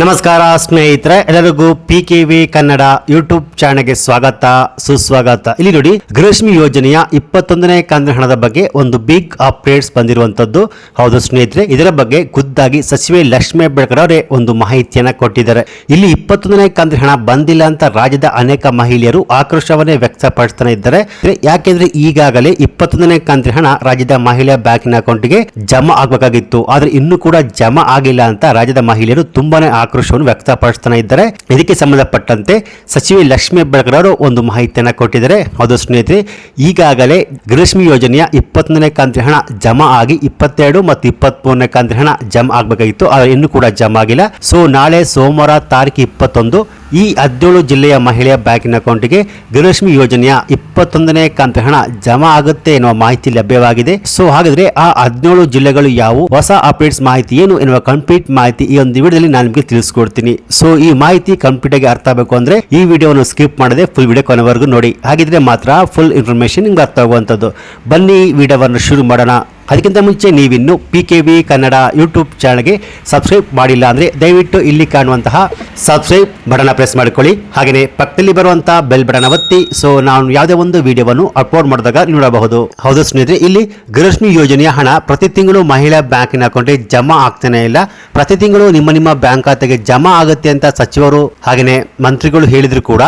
ನಮಸ್ಕಾರ ಸ್ನೇಹಿತರೆ, ಎಲ್ಲರಿಗೂ PKV ಕನ್ನಡ ಯೂಟ್ಯೂಬ್ ಚಾನೆಲ್ಗೆ ಸ್ವಾಗತ ಸುಸ್ವಾಗತ. ಇಲ್ಲಿ ನೋಡಿ, ಗೃಹಲಕ್ಷ್ಮಿ ಯೋಜನೆಯ 21ನೇ ಕಂತಿನ ಹಣದ ಬಗ್ಗೆ ಒಂದು ಬಿಗ್ ಅಪ್ಡೇಟ್ಸ್ ಬಂದಿರುವಂತದ್ದು. ಹೌದು ಸ್ನೇಹಿತರೆ, ಇದರ ಬಗ್ಗೆ ಖುದ್ದಾಗಿ ಸಚಿವೆ ಲಕ್ಷ್ಮೀ ಹೆಬ್ಬಾಳ್ಕರ್ ಅವರೇ ಒಂದು ಮಾಹಿತಿಯನ್ನ ಕೊಟ್ಟಿದ್ದಾರೆ. ಇಲ್ಲಿ 21ನೇ ಕಂತಿನ ಹಣ ಬಂದಿಲ್ಲ ಅಂತ ರಾಜ್ಯದ ಅನೇಕ ಮಹಿಳೆಯರು ಆಕ್ರೋಶವನ್ನೇ ವ್ಯಕ್ತಪಡಿಸ್ತಾನೆ ಇದ್ದಾರೆ. ಯಾಕೆಂದ್ರೆ ಈಗಾಗಲೇ 21ನೇ ಕಂತಿನ ಹಣ ರಾಜ್ಯದ ಮಹಿಳಾ ಬ್ಯಾಂಕಿನ ಅಕೌಂಟ್ಗೆ ಜಮಾ ಆಗಬೇಕಾಗಿತ್ತು, ಆದ್ರೆ ಇನ್ನೂ ಕೂಡ ಜಮಾ ಆಗಿಲ್ಲ ಅಂತ ರಾಜ್ಯದ ಮಹಿಳೆಯರು ತುಂಬಾನೇ ಆಕ್ರೋಶವನ್ನು ವ್ಯಕ್ತಪಡಿಸ್ತಾನೆ ಇದ್ದಾರೆ. ಇದಕ್ಕೆ ಸಂಬಂಧಪಟ್ಟಂತೆ ಸಚಿವೆ ಲಕ್ಷ್ಮೀ ಹೆಬ್ಬಾಳ್ಕರ್ ಅವರು ಒಂದು ಮಾಹಿತಿಯನ್ನ ಕೊಟ್ಟಿದ್ದಾರೆ. ಹೌದು ಸ್ನೇಹಿತರೆ, ಈಗಾಗಲೇ ಗೃಹಲಕ್ಷ್ಮಿ ಯೋಜನೆಯ 21ನೇ ಕಂತಿನ ಹಣ ಜಮಾ ಆಗಿ 22 ಮತ್ತು 23ನೇ ಕಂತಿನ ಹಣ ಜಮಾ ಆಗಬೇಕಾಗಿತ್ತು, ಆದರೆ ಇನ್ನೂ ಕೂಡ ಜಮಾ ಆಗಿಲ್ಲ. ಸೊ ನಾಳೆ ಸೋಮವಾರ ತಾರೀಕು 21 ಈ 17 ಜಿಲ್ಲೆಯ ಮಹಿಳೆಯ ಬ್ಯಾಂಕಿನ ಅಕೌಂಟ್ಗೆ ಗೃಹಲಕ್ಷ್ಮಿ ಯೋಜನೆಯ 21ನೇ ಕಂತಿನ ಹಣ ಜಮಾ ಆಗುತ್ತೆ ಎನ್ನುವ ಮಾಹಿತಿ ಲಭ್ಯವಾಗಿದೆ. ಸೊ ಹಾಗಾದ್ರೆ ಆ 17 ಜಿಲ್ಲೆಗಳು ಯಾವುವು, ಹೊಸ ಅಪ್ಡೇಟ್ಸ್ ಮಾಹಿತಿ ಏನು ಎನ್ನುವ ಕಂಪ್ಲೀಟ್ ಮಾಹಿತಿ ಈ ಒಂದು ವಿಡಿಯೋದಲ್ಲಿ ನಾನು ನಿಮಗೆ ತಿಳಿಸ್ಕೊಡ್ತೀನಿ. ಸೊ ಈ ಮಾಹಿತಿ ಕಂಪ್ಲೀಟ್ ಆಗಿ ಅರ್ಥ ಆಗಬೇಕು ಅಂದ್ರೆ ಈ ವಿಡಿಯೋವನ್ನು ಸ್ಕಿಪ್ ಮಾಡದೆ ಫುಲ್ ವಿಡಿಯೋ ಕೊನೆವರೆಗೂ ನೋಡಿ. ಹಾಗಿದ್ರೆ ಮಾತ್ರ ಫುಲ್ ಇನ್ಫಾರ್ಮೇಶನ್ ನಿಮ್ಗೆ ಅರ್ಥ ಆಗುವಂತದ್ದು. ಬನ್ನಿ ವಿಡಿಯೋವನ್ನು ಶುರು ಮಾಡೋಣ. ಅದಕ್ಕಿಂತ ಮುಂಚೆ ನೀವಿನ್ನು PKV ಕನ್ನಡ ಯೂಟ್ಯೂಬ್ ಚಾನಲ್ಗೆ ಸಬ್ಸ್ಕ್ರೈಬ್ ಮಾಡಿಲ್ಲ ಅಂದರೆ ದಯವಿಟ್ಟು ಇಲ್ಲಿ ಕಾಣುವಂತಹ ಸಬ್ಸ್ಕ್ರೈಬ್ ಬಟನ್ ಪ್ರೆಸ್ ಮಾಡಿಕೊಳ್ಳಿ. ಹಾಗೆಯೇ ಪಕ್ಕದಲ್ಲಿ ಬರುವಂತಹ ಬೆಲ್ ಬಟನ್ ಒತ್ತಿ. ಸೊ ನಾನು ಯಾವುದೇ ಒಂದು ವಿಡಿಯೋವನ್ನು ಅಪ್ಲೋಡ್ ಮಾಡಿದಾಗ ನೋಡಬಹುದು. ಹೌದು ಸ್ನೇಹಿತರೆ, ಇಲ್ಲಿ ಗೃಹಲಕ್ಷ್ಮಿ ಯೋಜನೆಯ ಹಣ ಪ್ರತಿ ತಿಂಗಳು ಮಹಿಳಾ ಬ್ಯಾಂಕಿನ ಅಕೌಂಟ್ಗೆ ಜಮಾ ಆಗ್ತಾನೆ ಇಲ್ಲ. ಪ್ರತಿ ತಿಂಗಳು ನಿಮ್ಮ ಬ್ಯಾಂಕ್ ಖಾತೆಗೆ ಜಮಾ ಆಗುತ್ತೆ ಅಂತ ಸಚಿವರು ಹಾಗೆಯೇ ಮಂತ್ರಿಗಳು ಹೇಳಿದ್ರು ಕೂಡ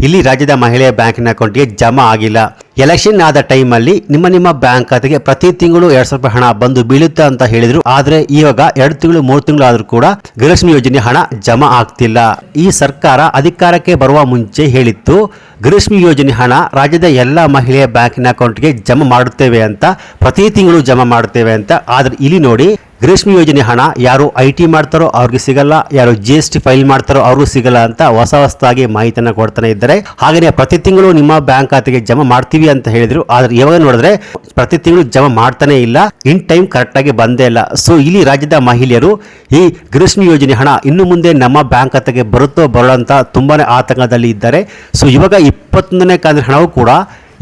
ಇಲ್ಲಿ ರಾಜ್ಯದ ಮಹಿಳೆಯ ಬ್ಯಾಂಕಿನ ಅಕೌಂಟ್ಗೆ ಜಮಾ ಆಗಿಲ್ಲ. ಎಲೆಕ್ಷನ್ ಆದ ಟೈಮಲ್ಲಿ ನಿಮ್ಮ ಬ್ಯಾಂಕ್ ಖಾತೆಗೆ ಪ್ರತಿ ತಿಂಗಳು 2,000 ರೂಪಾಯಿ ಹಣ ಬಂದು ಬೀಳುತ್ತೆ ಅಂತ ಹೇಳಿದ್ರು. ಆದ್ರೆ ಇವಾಗ 2 ತಿಂಗಳು 3 ತಿಂಗಳು ಆದ್ರೂ ಕೂಡ ಗೃಹಲಕ್ಷ್ಮಿ ಯೋಜನೆ ಹಣ ಜಮಾ ಆಗ್ತಿಲ್ಲ. ಈ ಸರ್ಕಾರ ಅಧಿಕಾರಕ್ಕೆ ಬರುವ ಮುಂಚೆ ಹೇಳಿತ್ತು, ಗೃಹಲಕ್ಷ್ಮಿ ಯೋಜನೆ ಹಣ ರಾಜ್ಯದ ಎಲ್ಲ ಮಹಿಳೆಯ ಬ್ಯಾಂಕಿನ ಅಕೌಂಟ್ಗೆ ಜಮಾ ಮಾಡುತ್ತೇವೆ ಅಂತ, ಪ್ರತಿ ತಿಂಗಳು ಜಮಾ ಮಾಡುತ್ತೇವೆ ಅಂತ. ಆದ್ರೆ ಇಲ್ಲಿ ನೋಡಿ, ಗೃಹಲಕ್ಷ್ಮಿ ಯೋಜನೆ ಹಣ ಯಾರು IT ಮಾಡ್ತಾರೋ ಅವ್ರಿಗೆ ಸಿಗಲ್ಲ, ಯಾರು GST ಫೈಲ್ ಮಾಡ್ತಾರೋ ಅವ್ರಿಗೂ ಸಿಗಲ್ಲ ಅಂತ ಹೊಸದಾಗಿ ಮಾಹಿತಿಯನ್ನು ಕೊಡ್ತಾನೆ ಇದ್ದಾರೆ. ಹಾಗೆಯೇ ಪ್ರತಿ ತಿಂಗಳು ನಿಮ್ಮ ಬ್ಯಾಂಕ್ ಖಾತೆಗೆ ಜಮಾ ಮಾಡ್ತೀವಿ ಅಂತ ಹೇಳಿದ್ರು. ಆದ್ರೆ ಇವಾಗ ನೋಡಿದ್ರೆ ಪ್ರತಿ ತಿಂಗಳು ಜಮಾ ಮಾಡ್ತಾನೆ ಇಲ್ಲ, ಇನ್ ಟೈಮ್ ಕರೆಕ್ಟ್ ಆಗಿ ಬಂದೇ ಇಲ್ಲ. ಸೊ ಇಲ್ಲಿ ರಾಜ್ಯದ ಮಹಿಳೆಯರು ಈ ಗೃಹಲಕ್ಷ್ಮಿ ಯೋಜನೆ ಹಣ ಇನ್ನು ಮುಂದೆ ನಮ್ಮ ಬ್ಯಾಂಕ್ ಖಾತೆಗೆ ಬರುತ್ತೋ ಬರೋ ಅಂತ ತುಂಬಾನೇ ಆತಂಕದಲ್ಲಿ ಇದ್ದಾರೆ. ಸೊ ಇವಾಗ 21ನೇ ಕಂತಿನ ಹಣವು ಕೂಡ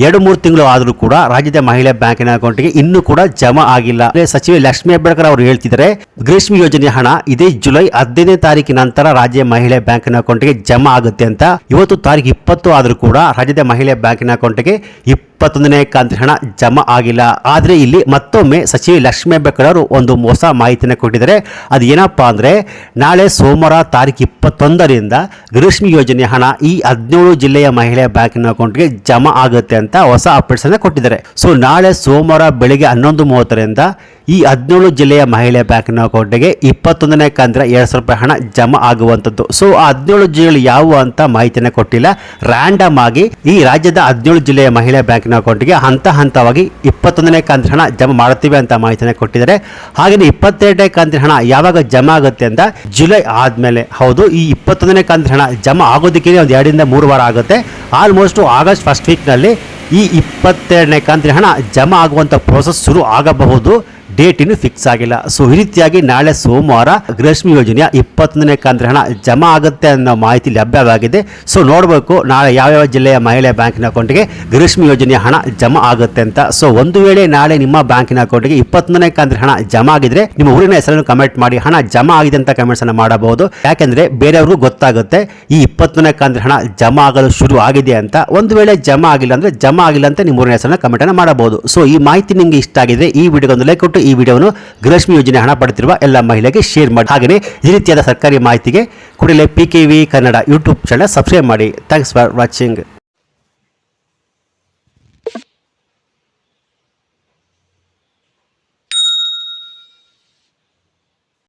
2-3 ತಿಂಗಳು ಆದರೂ ಕೂಡ ರಾಜ್ಯದ ಮಹಿಳಾ ಬ್ಯಾಂಕಿನ ಅಕೌಂಟ್ಗೆ ಇನ್ನೂ ಕೂಡ ಜಮಾ ಆಗಿಲ್ಲ. ಸಚಿವೆ ಲಕ್ಷ್ಮೀ ಹೆಬ್ಬಾಳ್ಕರ್ ಅವರು ಹೇಳ್ತಿದ್ದಾರೆ, ಗೃಹಲಕ್ಷ್ಮಿ ಯೋಜನೆ ಹಣ ಇದೇ ಜುಲೈ 15ನೇ ತಾರೀಕಿನ ನಂತರ ರಾಜ್ಯ ಮಹಿಳಾ ಬ್ಯಾಂಕಿನ ಅಕೌಂಟ್ಗೆ ಜಮಾ ಆಗುತ್ತೆ ಅಂತ. ಇವತ್ತು ತಾರೀಕು 20 ಆದರೂ ಕೂಡ ರಾಜ್ಯದ ಮಹಿಳಾ ಬ್ಯಾಂಕಿನ ಅಕೌಂಟ್ಗೆ 21ನೇ ಕಂತಿನ ಹಣ ಜಮಾ ಆಗಿಲ್ಲ. ಆದ್ರೆ ಇಲ್ಲಿ ಮತ್ತೊಮ್ಮೆ ಸಚಿವೆ ಲಕ್ಷ್ಮೀ ಹೆಬ್ಬಾಳ್ಕರ್ ಅವರು ಒಂದು ಹೊಸ ಮಾಹಿತಿನ ಕೊಟ್ಟಿದ್ದಾರೆ. ಅದು ಏನಪ್ಪಾ ಅಂದ್ರೆ, ನಾಳೆ ಸೋಮವಾರ ತಾರೀಕು 21ರಿಂದ ಗೃಹಲಕ್ಷ್ಮಿ ಯೋಜನೆ ಹಣ ಈ 17 ಜಿಲ್ಲೆಯ ಮಹಿಳಾ ಬ್ಯಾಂಕಿನ ಅಕೌಂಟ್ಗೆ ಜಮಾ ಆಗುತ್ತೆ ಅಂತ ಹೊಸ ಅಪ್ಡೇಟ್ಸ್ ಅನ್ನ ಕೊಟ್ಟಿದ್ದಾರೆ. ಸೊ ನಾಳೆ ಸೋಮವಾರ ಬೆಳಿಗ್ಗೆ 11:30ರಿಂದ ಈ 17 ಜಿಲ್ಲೆಯ ಮಹಿಳಾ ಬ್ಯಾಂಕಿನ ಅಕೌಂಟ್ಗೆ 21ನೇ ಕಂತಿನ 2,000 ರೂಪಾಯಿ ಹಣ ಜಮಾ ಆಗುವಂಥದ್ದು. ಸೊ ಆ 17 ಜಿಲ್ಲೆಗಳು ಯಾವುವು ಅಂತ ಮಾಹಿತಿಯನ್ನು ಕೊಟ್ಟಿಲ್ಲ. ರ್ಯಾಂಡಮ್ ಆಗಿ ಈ ರಾಜ್ಯದ 17 ಜಿಲ್ಲೆಯ ಮಹಿಳಾ ಬ್ಯಾಂಕಿನ ಅಕೌಂಟ್ಗೆ ಹಂತವಾಗಿ 21ನೇ ಕಂತಿನ ಹಣ ಜಮಾ ಮಾಡುತ್ತೀವಿ ಅಂತ ಮಾಹಿತಿಯನ್ನು ಕೊಟ್ಟಿದ್ದಾರೆ. ಹಾಗೆಯೇ 22ನೇ ಕಂತಿನ ಹಣ ಯಾವಾಗ ಜಮಾ ಆಗುತ್ತೆ ಅಂತ ಜುಲೈ ಆದ್ಮೇಲೆ. ಹೌದು, ಈ 21ನೇ ಕಂತಿನ ಹಣ ಜಮಾ ಆಗೋದಕ್ಕೆ ಒಂದು 2ರಿಂದ 3 ವಾರ ಆಗುತ್ತೆ. ಆಲ್ಮೋಸ್ಟ್ ಆಗಸ್ಟ್ ಫಸ್ಟ್ ವೀಕ್ನಲ್ಲಿ ಈ 22ನೇ ಕಂತಿನ ಹಣ ಜಮಾ ಆಗುವಂಥ ಪ್ರೋಸೆಸ್ ಶುರು ಆಗಬಹುದು. ಡೇಟ್ ಇನ್ನು ಫಿಕ್ಸ್ ಆಗಿಲ್ಲ. ಸೊ ಈ ರೀತಿಯಾಗಿ ನಾಳೆ ಸೋಮವಾರ ಗೃಹಲಕ್ಷ್ಮಿ ಯೋಜನೆಯ 21ನೇ ಕಂತಿನ ಹಣ ಜಮಾ ಆಗುತ್ತೆ ಅನ್ನೋ ಮಾಹಿತಿ ಲಭ್ಯವಾಗಿದೆ. ಸೊ ನೋಡಬೇಕು ನಾಳೆ ಯಾವ ಜಿಲ್ಲೆಯ ಮಹಿಳಾ ಬ್ಯಾಂಕಿನ ಅಕೌಂಟ್ಗೆ ಗೃಹಲಕ್ಷ್ಮಿ ಯೋಜನೆಯ ಹಣ ಜಮಾ ಆಗುತ್ತೆ ಅಂತ. ಸೊ ಒಂದು ವೇಳೆ ನಾಳೆ ನಿಮ್ಮ ಬ್ಯಾಂಕಿನ ಅಕೌಂಟ್ಗೆ 21ನೇ ಕಂತಿನ ಹಣ ಜಮಾ ಆಗಿದ್ರೆ ನಿಮ್ಮ ಊರಿನ ಹೆಸರನ್ನು ಕಮೆಂಟ್ ಮಾಡಿ, ಹಣ ಜಮಾ ಆಗಿದೆ ಅಂತ ಕಮೆಂಟ್ಸ್ ಅನ್ನು ಮಾಡಬಹುದು. ಯಾಕೆಂದ್ರೆ ಬೇರೆಯವ್ರಿಗೂ ಗೊತ್ತಾಗುತ್ತೆ ಈ 21ನೇ ಕಂತಿನ ಹಣ ಜಮಾ ಆಗಲು ಶುರು ಆಗಿದೆ ಅಂತ. ಒಂದು ವೇಳೆ ಜಮಾ ಆಗಿಲ್ಲ ಅಂದ್ರೆ ಜಮಾ ಆಗಿಲ್ಲ ಅಂತ ನಿಮ್ಮ ಊರಿನ ಹೆಸರನ್ನು ಕಮೆಂಟ್ ಅನ್ನು ಮಾಡಬಹುದು. ಸೊ ಈ ಮಾಹಿತಿ ನಿಮಗೆ ಇಷ್ಟ ಆಗಿದ್ರೆ ಈ ವಿಡಿಯೋಗೊಂದು ಲೈಕ್ ಕೊಟ್ಟು ಈ ವಿಡಿಯೋವನ್ನು ಗೃಹಲಕ್ಷ್ಮಿ ಯೋಜನೆ ಹಣ ಪಡೆದಿರುವ ಎಲ್ಲ ಮಹಿಳೆಗೆ ಶೇರ್ ಮಾಡಿ. ಹಾಗೆಯೇ ಈ ರೀತಿಯಾದ ಸರ್ಕಾರಿ ಮಾಹಿತಿಗೆ ಕೂಡಲೇ PKV Kannada YouTube channel subscribe ಮಾಡಿ. Thanks for watching.